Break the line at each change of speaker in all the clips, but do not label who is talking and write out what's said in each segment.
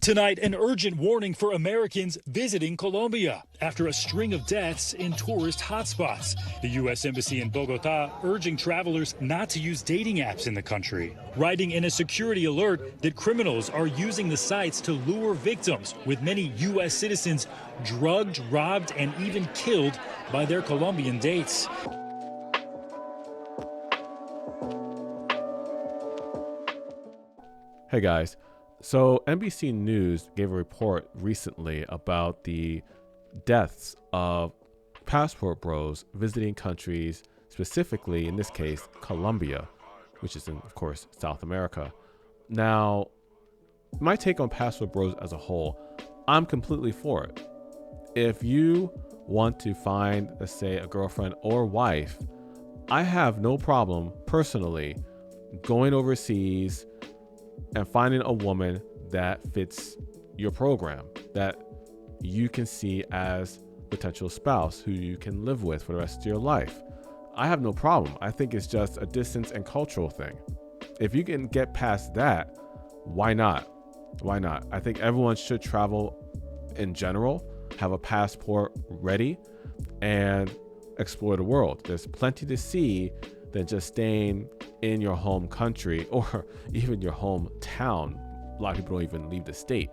Tonight, an urgent warning for Americans visiting Colombia after a string of deaths in tourist hotspots. The U.S. Embassy in Bogota urging travelers not to use dating apps in the country, writing in a security alert that criminals are using the sites to lure victims, with many U.S. citizens drugged, robbed, and even killed by their Colombian dates.
Hey guys. So NBC News gave a report recently about the deaths of passport bros visiting countries, specifically in this case, Colombia, which is in, of course, South America. Now, my take on passport bros as a whole, I'm completely for it. If you want to find, let's say, a girlfriend or wife, I have no problem personally going overseas and finding a woman that fits your program, that you can see as potential spouse who you can live with for the rest of your life. I have no problem. I think it's just a distance and cultural thing. If you can get past that, why not? Why not? I think everyone should travel in general, have a passport ready, and explore the world. There's plenty to see than just staying in your home country or even your hometown. A lot of people don't even leave the state.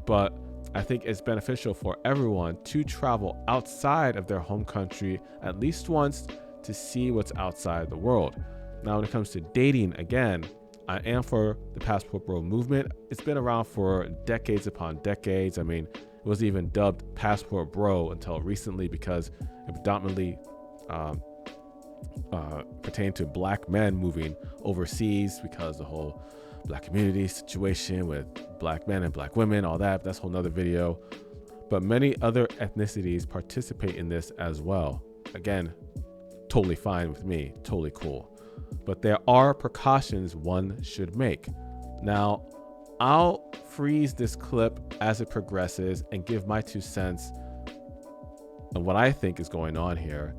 But I think it's beneficial for everyone to travel outside of their home country at least once to see what's outside the world. Now, when it comes to dating, again, I am for the passport bro movement. It's been around for decades upon decades. I mean, it was even dubbed passport bro until recently because it predominantly pertain to black men moving overseas because the whole black community situation with black men and black women, all that. That's a whole nother video. But many other ethnicities participate in this as well. Again, totally fine with me, totally cool. But there are precautions one should make. Now, I'll freeze this clip as it progresses and give my 2 cents on what I think is going on here.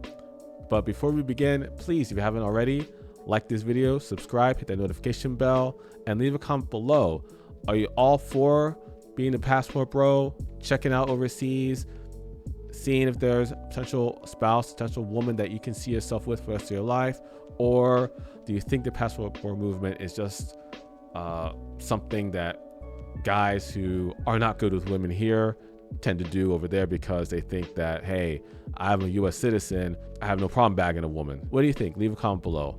But before we begin, please, if you haven't already, like this video, subscribe, hit that notification bell, and leave a comment below. Are you all for being a passport bro, checking out overseas, seeing if there's a potential spouse, potential woman that you can see yourself with for the rest of your life? Or do you think the passport bro movement is just something that guys who are not good with women here tend to do over there because they think that, hey, I'm a U.S. citizen, I have no problem bagging a woman? What do you think? Leave a comment below.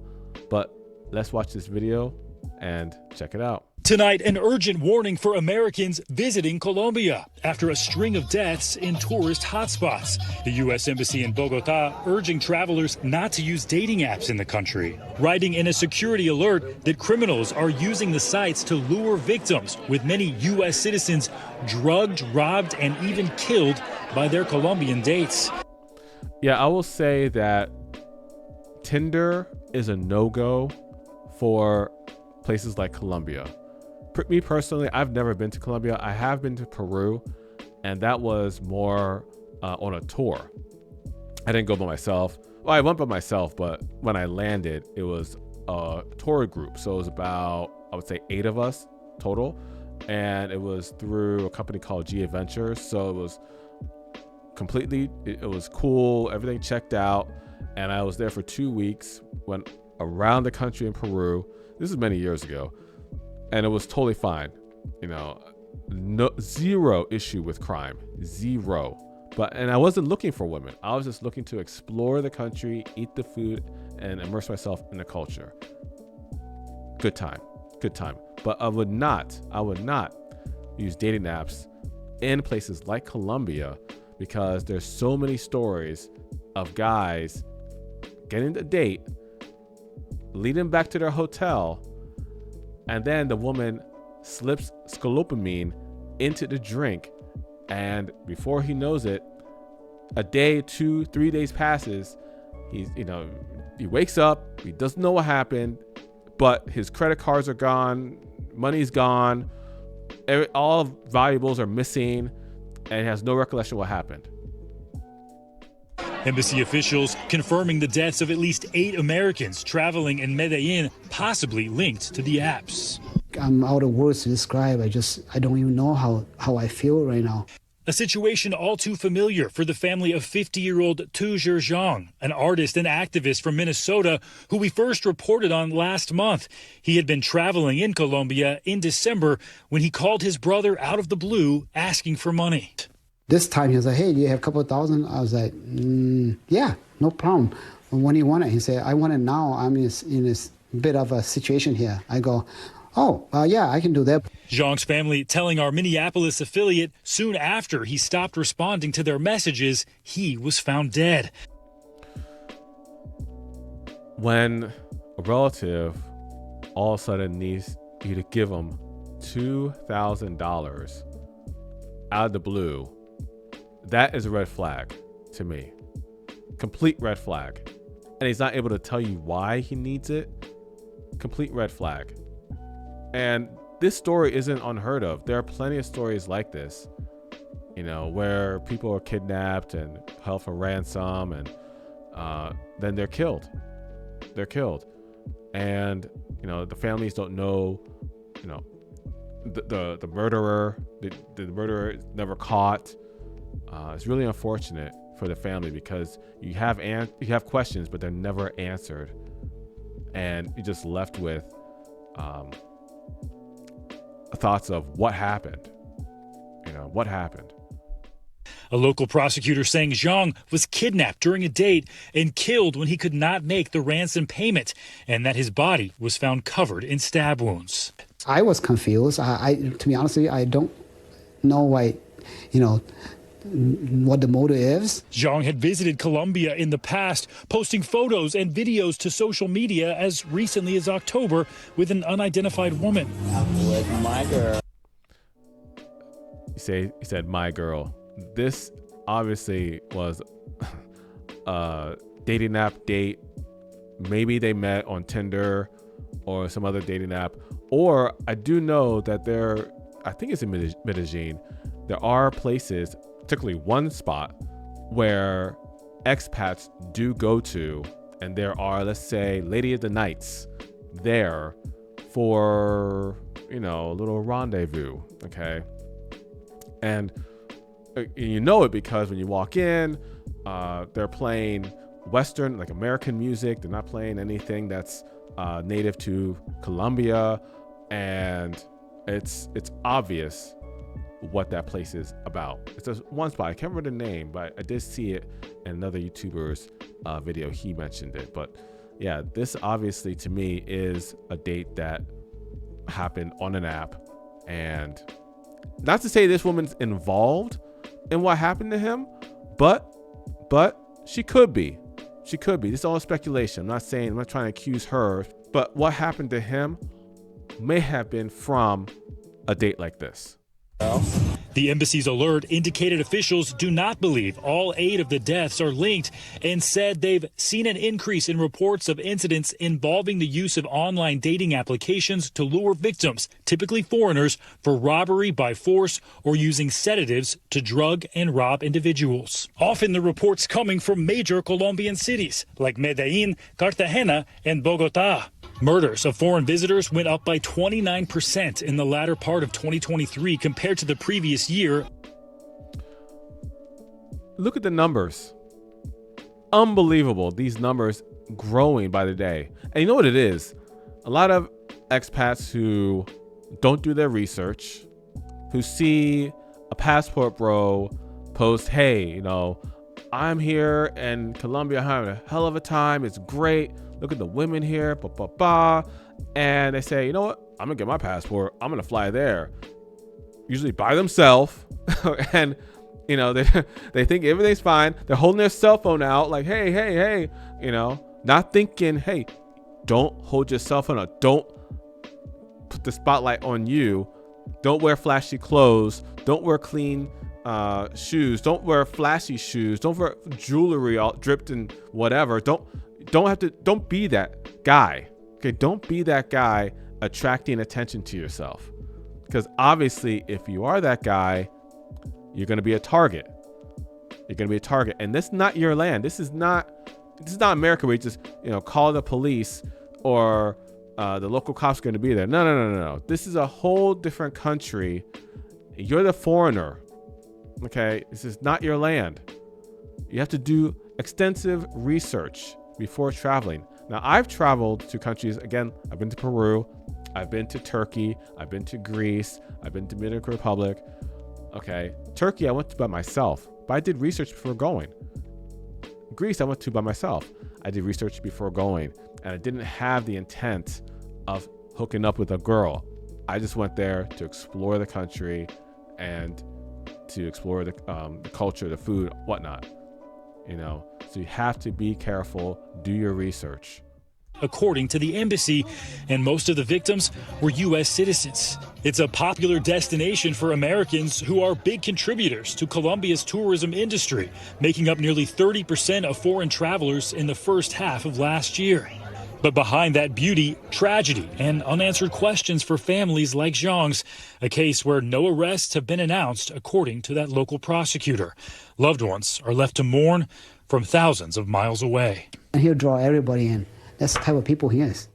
But let's watch this video and check it out.
Tonight, an urgent warning for Americans visiting Colombia after a string of deaths in tourist hotspots. The U.S. Embassy in Bogota urging travelers not to use dating apps in the country, writing in a security alert that criminals are using the sites to lure victims, with many U.S. citizens drugged, robbed, and even killed by their Colombian dates.
Yeah, I will say that Tinder is a no-go for places like Colombia. Me personally, I've never been to Colombia. I have been to Peru, and that was more on a tour. I didn't go by myself. Well, I went by myself, but when I landed, it was a tour group. So it was about, I would say, 8 of us total. And it was through a company called G Adventures. So it was completely, it was cool. Everything checked out. And I was there for 2 weeks, went around the country in Peru. This is many years ago. And it was totally fine. You know, zero issue with crime, zero. And I wasn't looking for women. I was just looking to explore the country, eat the food, and immerse myself in the culture. Good time, good time. But I would not use dating apps in places like Colombia because there's so many stories of guys getting a date, leading back to their hotel, and then the woman slips scopolamine into the drink, and before he knows it, a day, 2, 3 days passes. He wakes up, he doesn't know what happened, but his credit cards are gone, money's gone, all valuables are missing, and he has no recollection of what happened.
Embassy officials confirming the deaths of at least 8 Americans traveling in Medellin, possibly linked to the apps.
I'm out of words to describe. I don't even know how I feel right now.
A situation all too familiar for the family of 50-year-old Tu Zhang, an artist and activist from Minnesota who we first reported on last month. He had been traveling in Colombia in December when he called his brother out of the blue asking for money.
This time he was like, hey, do you have a couple of thousand? I was like, yeah, no problem. When do you want it? He said, I want it now. I'm in this bit of a situation here. I go, oh, yeah, I can do that.
Zhang's family telling our Minneapolis affiliate soon after he stopped responding to their messages, he was found dead.
When a relative all of a sudden needs you to give them $2,000 out of the blue, that is a red flag to me. Complete red flag. And he's not able to tell you why he needs it. Complete red flag. And this story isn't unheard of. There are plenty of stories like this, where people are kidnapped and held for ransom, and then they're killed. They're killed. And, the families don't know, the murderer. The murderer is never caught. It's really unfortunate for the family because you have questions, but they're never answered. And you're just left with thoughts of what happened. What happened.
A local prosecutor saying Zhang was kidnapped during a date and killed when he could not make the ransom payment, and that his body was found covered in stab wounds.
I was confused. To be honest with you, I don't know why, what the motive is.
Zhang had visited Colombia in the past, posting photos and videos to social media as recently as October with an unidentified woman.
I'm with my girl.
He said, my girl. This obviously was a dating app date. Maybe they met on Tinder or some other dating app. Or I do know that I think it's in Medellin, there are places, particularly one spot, where expats do go to, and there are, let's say, Lady of the Nights there for, a little rendezvous, okay? And it because when you walk in, they're playing Western, like American music. They're not playing anything that's native to Colombia, and it's obvious what that place is about. It's just one spot. I can't remember the name, but I did see it in another YouTuber's video. He mentioned it. But yeah, this obviously to me is a date that happened on an app. And not to say this woman's involved in what happened to him, but she could be. She could be. This is all speculation. I'm not trying to accuse her, but what happened to him may have been from a date like this.
The embassy's alert indicated officials do not believe all 8 of the deaths are linked and said they've seen an increase in reports of incidents involving the use of online dating applications to lure victims, typically foreigners, for robbery by force or using sedatives to drug and rob individuals. Often the reports coming from major Colombian cities like Medellin, Cartagena, and Bogota. Murders of foreign visitors went up by 29% in the latter part of 2023 compared to the previous year.
Look at the numbers. Unbelievable. These numbers growing by the day. And you know what it is? A lot of expats who don't do their research, who see a passport bro post, hey, I'm here in Colombia having a hell of a time. It's great. Look at the women here, and they say, you know what? I'm gonna get my passport. I'm gonna fly there. Usually by themselves, and they think everything's fine. They're holding their cell phone out, like, hey, not thinking, hey, don't hold your cell phone out. Don't put the spotlight on you. Don't wear flashy clothes. Don't wear clean shoes. Don't wear flashy shoes. Don't wear jewelry all dripped in whatever. Don't be that guy. Okay, don't be that guy attracting attention to yourself. Because obviously, if you are that guy, you're going to be a target. You're going to be a target, and this is not your land. This is not America where you just call the police or the local cops are going to be there. No. This is a whole different country. You're the foreigner. Okay, this is not your land. You have to do extensive research before traveling. Now, I've traveled to countries, again, I've been to Peru, I've been to Turkey, I've been to Greece, I've been to Dominican Republic. Okay, Turkey, I went to by myself, but I did research before going. Greece, I went to by myself. I did research before going, and I didn't have the intent of hooking up with a girl. I just went there to explore the country and to explore the culture, the food, whatnot. You know, so you have to be careful, do your research.
According to the embassy, and most of the victims were U.S. citizens. It's a popular destination for Americans who are big contributors to Colombia's tourism industry, making up nearly 30% of foreign travelers in the first half of last year. But behind that beauty, tragedy and unanswered questions for families like Zhang's, a case where no arrests have been announced, according to that local prosecutor. Loved ones are left to mourn from thousands of miles away.
And he'll draw everybody in. That's the type of people he is.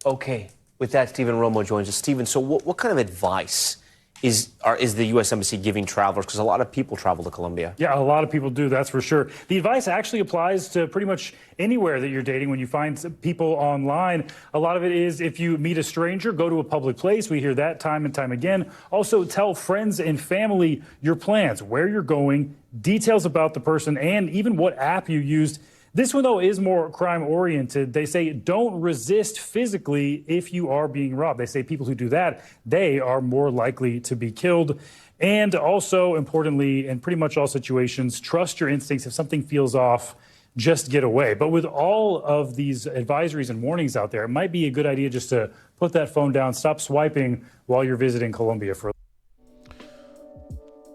Okay. With that, Stephen Romo joins us. Stephen, so what kind of advice is the U.S. Embassy giving travelers? Because a lot of people travel to Colombia.
Yeah, a lot of people do, that's for sure. The advice actually applies to pretty much anywhere that you're dating when you find people online. A lot of it is if you meet a stranger, go to a public place. We hear that time and time again. Also, tell friends and family your plans, where you're going, details about the person, and even what app you used. This one, though, is more crime-oriented. They say don't resist physically if you are being robbed. They say people who do that, they are more likely to be killed. And also, importantly, in pretty much all situations, trust your instincts. If something feels off, just get away. But with all of these advisories and warnings out there, it might be a good idea just to put that phone down, stop swiping while you're visiting Colombia.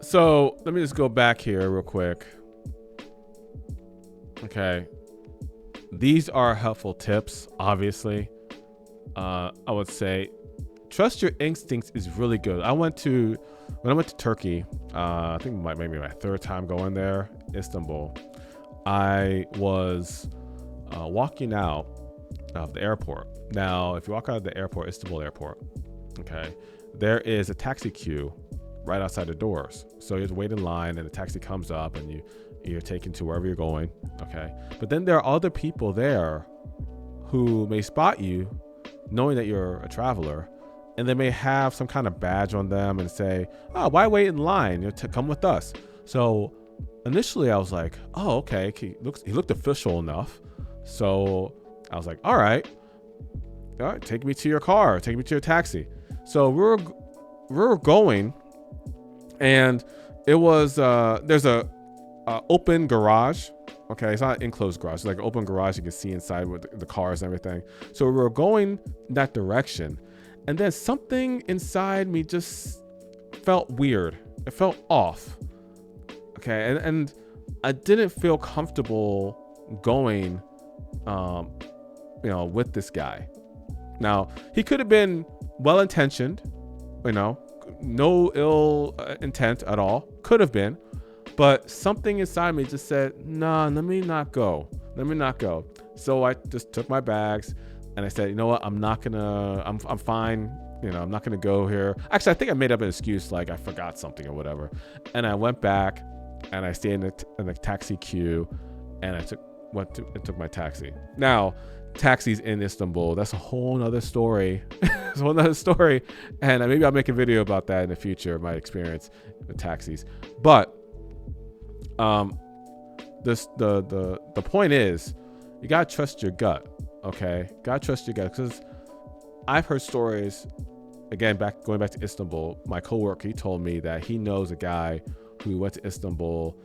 So let me just go back here real quick. Okay, these are helpful tips, obviously. I would say trust your instincts is really good. When I went to Turkey, I think maybe my third time going there, Istanbul, I was walking out of the airport. Now, if you walk out of the airport, Istanbul airport, okay, there is a taxi queue right outside the doors. So you have to wait in line and the taxi comes up and you're taken to wherever you're going, okay? But then there are other people there who may spot you knowing that you're a traveler, and they may have some kind of badge on them and say, oh, why wait in line? To come with us. So initially I was like, oh, okay, he looked official enough. So I was like, all right, take me to your car, take me to your taxi. So we were going, and it was, there's a open garage. Okay, it's not an enclosed garage. It's like an open garage you can see inside with the cars and everything. So we were going that direction, and then something inside me just felt weird. It felt off. Okay, and I didn't feel comfortable going, with this guy. Now, he could have been well-intentioned, no ill intent at all. Could have been. But something inside me just said, nah, let me not go. So I just took my bags and I said, you know what? I'm fine. I'm not going to go here. Actually, I think I made up an excuse, like I forgot something or whatever. And I went back and I stayed in the taxi queue, and I took my taxi. Now, taxis in Istanbul, that's a whole nother story. It's a whole nother story. And maybe I'll make a video about that in the future, my experience with taxis. But the point is, you gotta trust your gut. Okay, gotta trust your gut, because I've heard stories. Again, going back to Istanbul, my coworker, he told me that he knows a guy who went to Istanbul,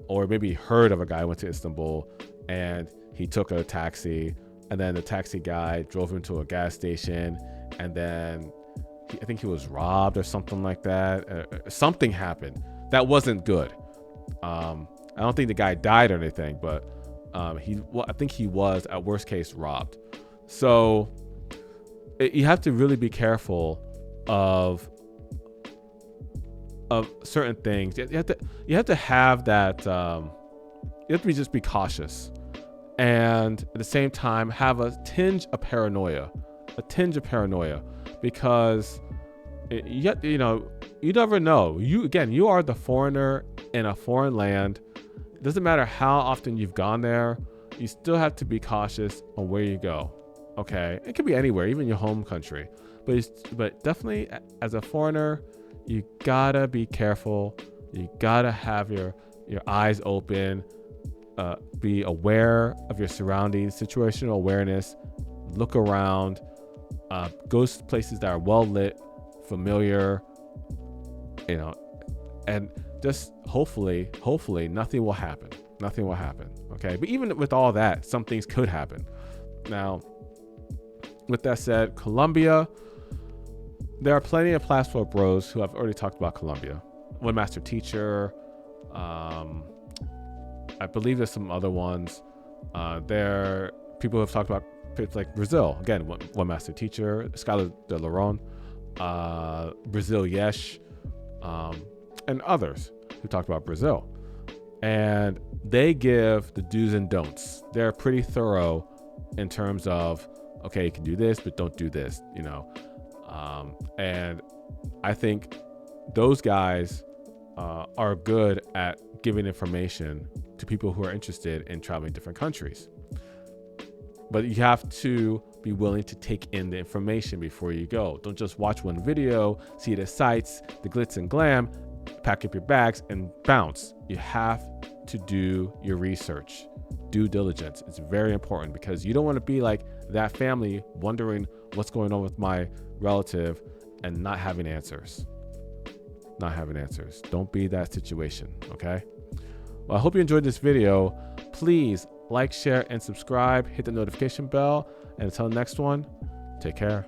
or maybe heard of a guy who went to Istanbul, and he took a taxi, and then the taxi guy drove him to a gas station, and then I think he was robbed or something like that. Something happened that wasn't good. I don't think the guy died or anything, but I think he was, at worst case, robbed. So you have to really be careful of certain things. You have to have that. You have to just be cautious, and at the same time have a tinge of paranoia. a tinge of paranoia, because you know, you never know. You are the foreigner in a foreign land. It doesn't matter how often you've gone there, you still have to be cautious on where you go. Okay, it could be anywhere, even your home country, but definitely as a foreigner, you gotta be careful. You gotta have your eyes open, be aware of your surroundings, situational awareness, look around, go to places that are well lit, familiar, you know, and just hopefully nothing will happen. Nothing will happen. Okay. But even with all that, some things could happen. Now, with that said, Colombia, there are plenty of platform bros who have already talked about Colombia. One Master Teacher, I believe there's some other ones. There are people who have talked about places like Brazil. Again, One Master Teacher, Skylar de Laron, Brazil Yesh, and others who talked about Brazil. And they give the do's and don'ts. They're pretty thorough in terms of, okay, you can do this, but don't do this, you know. And I think those guys are good at giving information to people who are interested in traveling different countries. But you have to be willing to take in the information before you go. Don't just watch one video, see the sights, the glitz and glam, pack up your bags and bounce. You have to do your research. Due diligence. It's very important, because you don't want to be like that family wondering what's going on with my relative and not having answers. Don't be that situation, okay? Well, I hope you enjoyed this video. Please like, share, and subscribe. Hit the notification bell. And until next one, take care.